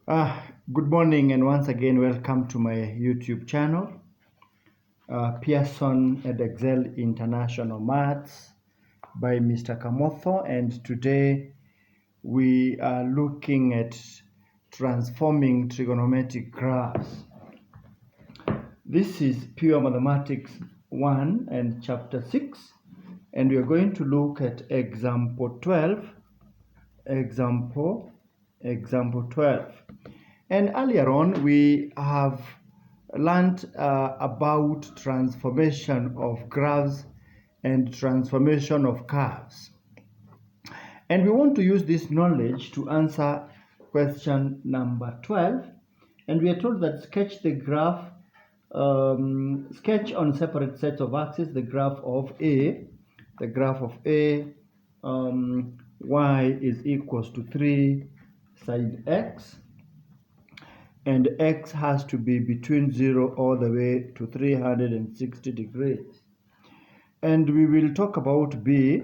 Good morning, and once again, welcome to my YouTube channel, Pearson and Excel International Maths by Mr. Kamotho. And today we are looking at transforming trigonometric graphs. This is Pure Mathematics 1 and Chapter 6, and we are going to look at example 12. Example 12. And earlier on, we have learned about transformation of graphs and transformation of curves. And we want to use this knowledge to answer question number 12. And we are told that sketch the graph, sketch on separate sets of axes the graph of A. The graph of A, y is equals to 3 sine x. And x has to be between 0 all the way to 360 degrees. And we will talk about B,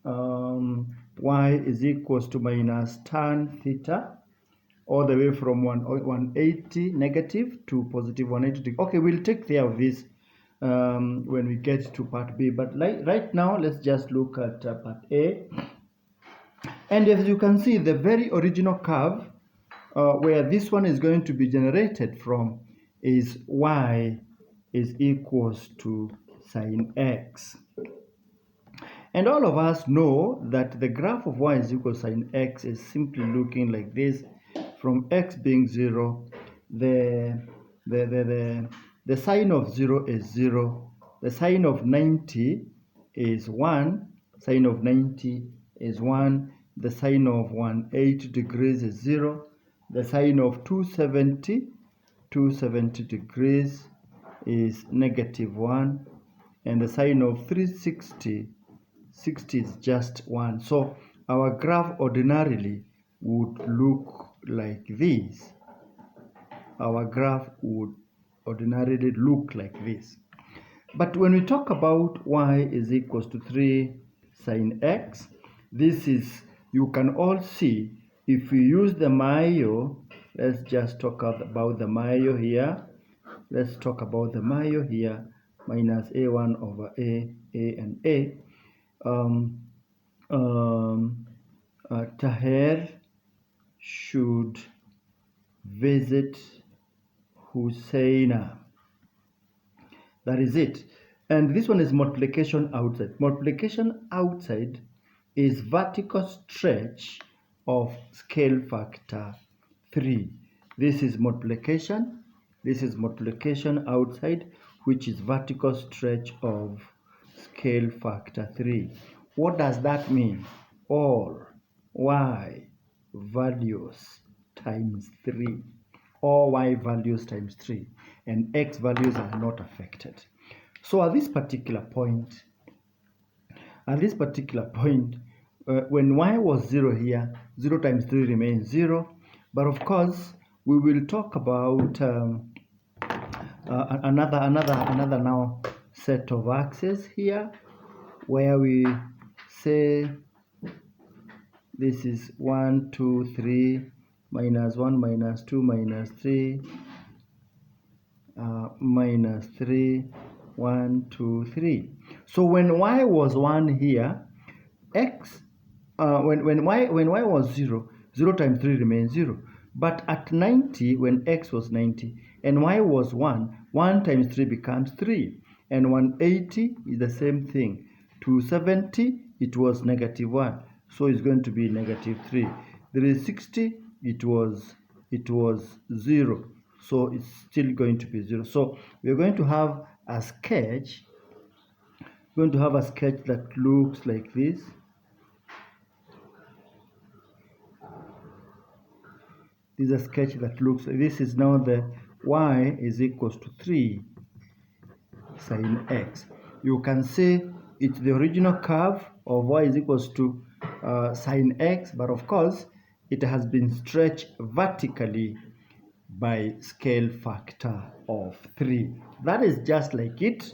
y is equals to minus tan theta, all the way from 180 negative to positive 180 degrees. Okay, we'll take care of this when we get to part B. But right now, let's just look at part A. And as you can see, the very original curve where this one is going to be generated from is y is equals to sine x. And all of us know that the graph of y is equal to sine x is simply looking like this. From x being 0, the sine of 0 is 0. The sine of 90 is 1. Sine of 90 is 1. The sine of 180 degrees is 0. The sine of 270 degrees is negative 1, and the sine of 360 is just 1. So our graph ordinarily would look like this. Our graph would ordinarily look like this. But when we talk about y is equals to 3 sine x, this is, you can all see, if we use the Mayo, let's just talk about the Mayo here. Let's talk about the Mayo here, minus a1 over a and a. Taher should visit Husseina. That is it. And this one is multiplication outside. Multiplication outside is vertical stretch of scale factor 3. This is multiplication. This is multiplication outside, which is vertical stretch of scale factor 3. What does that mean? All y values times 3. All y values times 3. And x values are not affected. So at this particular point, when y was 0 here, 0 times 3 remains 0. But of course, we will talk about another now set of axes here, where we say this is 1, 2, 3, minus 1, minus 2, minus 3, minus 3, 1, 2, 3. So when y was 1 here, x when y was 0, 0 times 3 remains 0. But at 90, when x was 90 and y was 1, 1 times 3 becomes 3. And 180 is the same thing. 270, it was negative 1, so it's going to be negative 3. 360, it was 0, so it's still going to be 0. So we're going to have a sketch. We're going to have a sketch that looks like this. This is a sketch that looks like this. Is now the y is equals to 3 sine x. You can see it's the original curve of y is equals to sine x, but of course it has been stretched vertically by scale factor of 3. That is just like it.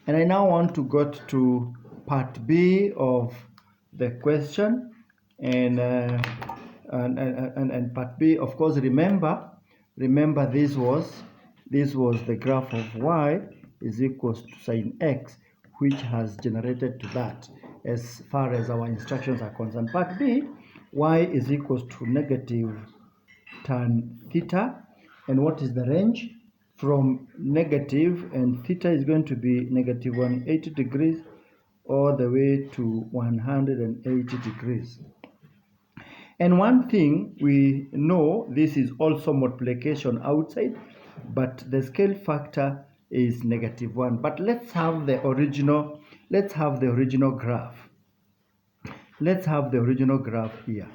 And I now want to go to part B of the question, and and part B, of course, remember this was the graph of y is equals to sine x, which has generated to that as far as our instructions are concerned. Part B, y is equals to negative tan theta. And what is the range? From negative, and theta is going to be negative 180 degrees all the way to 180 degrees. And one thing we know, this is also multiplication outside, but the scale factor is -1. But let's have the original graph. Let's have the original graph here.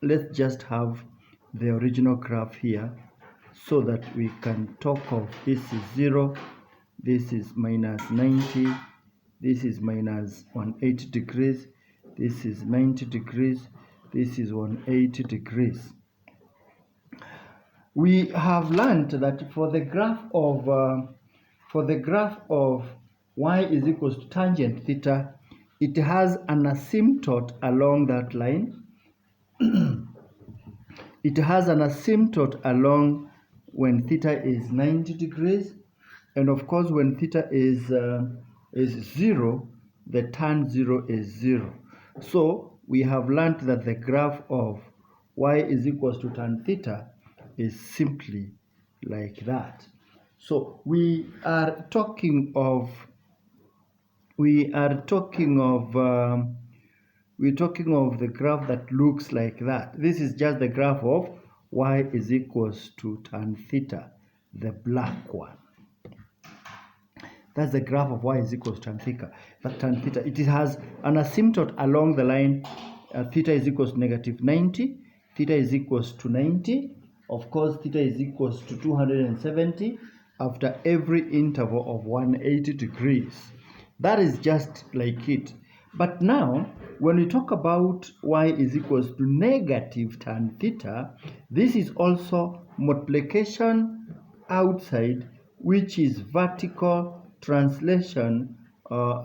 Let's just have the original graph here so that we can talk of this is 0, this is -90, this is -180 degrees, this is 90 degrees, this is 180 degrees. We have learned that for the graph of y is equals to tangent theta, it has an asymptote along that line. It has an asymptote along when theta is 90 degrees, and of course when theta is 0, the tan 0 is 0. So we have learned that the graph of y is equals to tan theta is simply like that. So we are talking of the graph that looks like that. This is just the graph of y is equals to tan theta, the black one. That's the graph of y is equals to tan theta. It has an asymptote along the line. Theta is equals to -90. Theta is equals to 90. Of course, theta is equals to 270 after every interval of 180 degrees. That is just like it. But now, when we talk about y is equals to negative tan theta, this is also multiplication outside, which is vertical translation,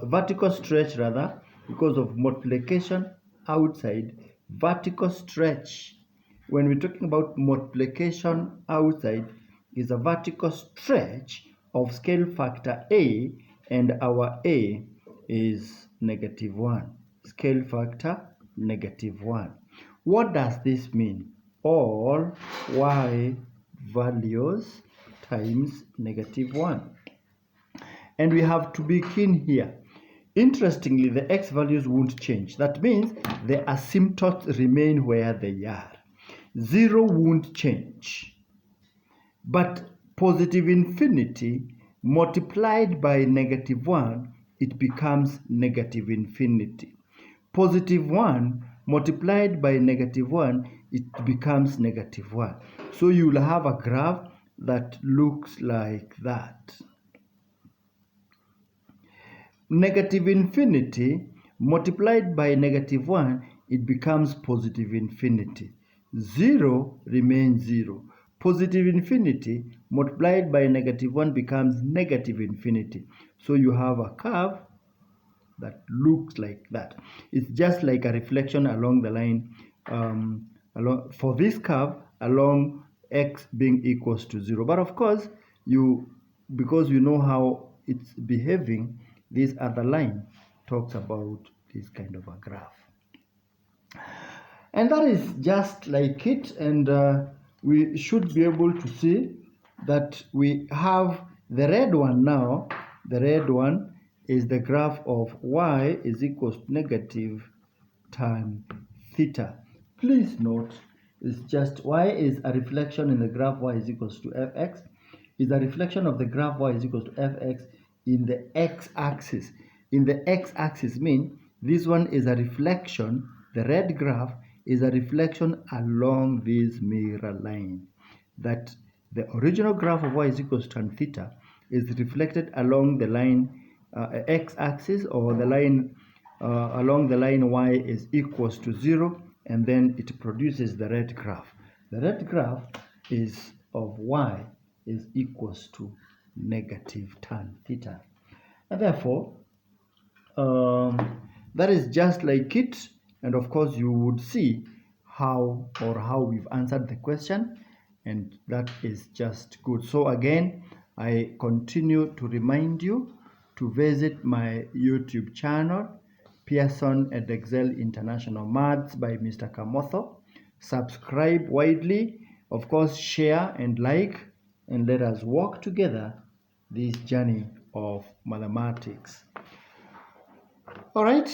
vertical stretch rather, because of multiplication outside, vertical stretch. When we're talking about multiplication outside, is a vertical stretch of scale factor A, and our A is -1. Scale factor -1. What does this mean? All y values times -1. And we have to begin here. Interestingly, the x values won't change. That means the asymptotes remain where they are. 0 won't change. But positive infinity multiplied by -1, it becomes negative infinity. Positive 1 multiplied by -1, it becomes -1. So you'll have a graph that looks like that. Negative infinity multiplied by -1, it becomes positive infinity. 0 remains 0. Positive infinity multiplied by -1 becomes negative infinity. So you have a curve that looks like that. It's just like a reflection along the line, for this curve along x being equals to 0. But of course, because you know how it's behaving, this other line talks about this kind of a graph. And that is just like it, and we should be able to see that we have the red one now. The red one is the graph of y is equals to negative tan theta. Please note, it's just y is a reflection in the graph y is equals to fx, is a reflection of the graph y is equals to fx in the x-axis. In the x-axis mean this one is a reflection, the red graph is a reflection along this mirror line. That the original graph of y is equals to tan theta is reflected along the line x-axis, or the line along the line y is equals to 0, and then it produces the red graph. The red graph is of y is equals to negative tan theta. And therefore, that is just like it. And of course, you would see how we've answered the question, and that is just good. So again, I continue to remind you to visit my YouTube channel, Pearson and Excel International Maths by Mr. Kamotho. Subscribe widely, of course, share and like, and let us walk together this journey of mathematics. All right.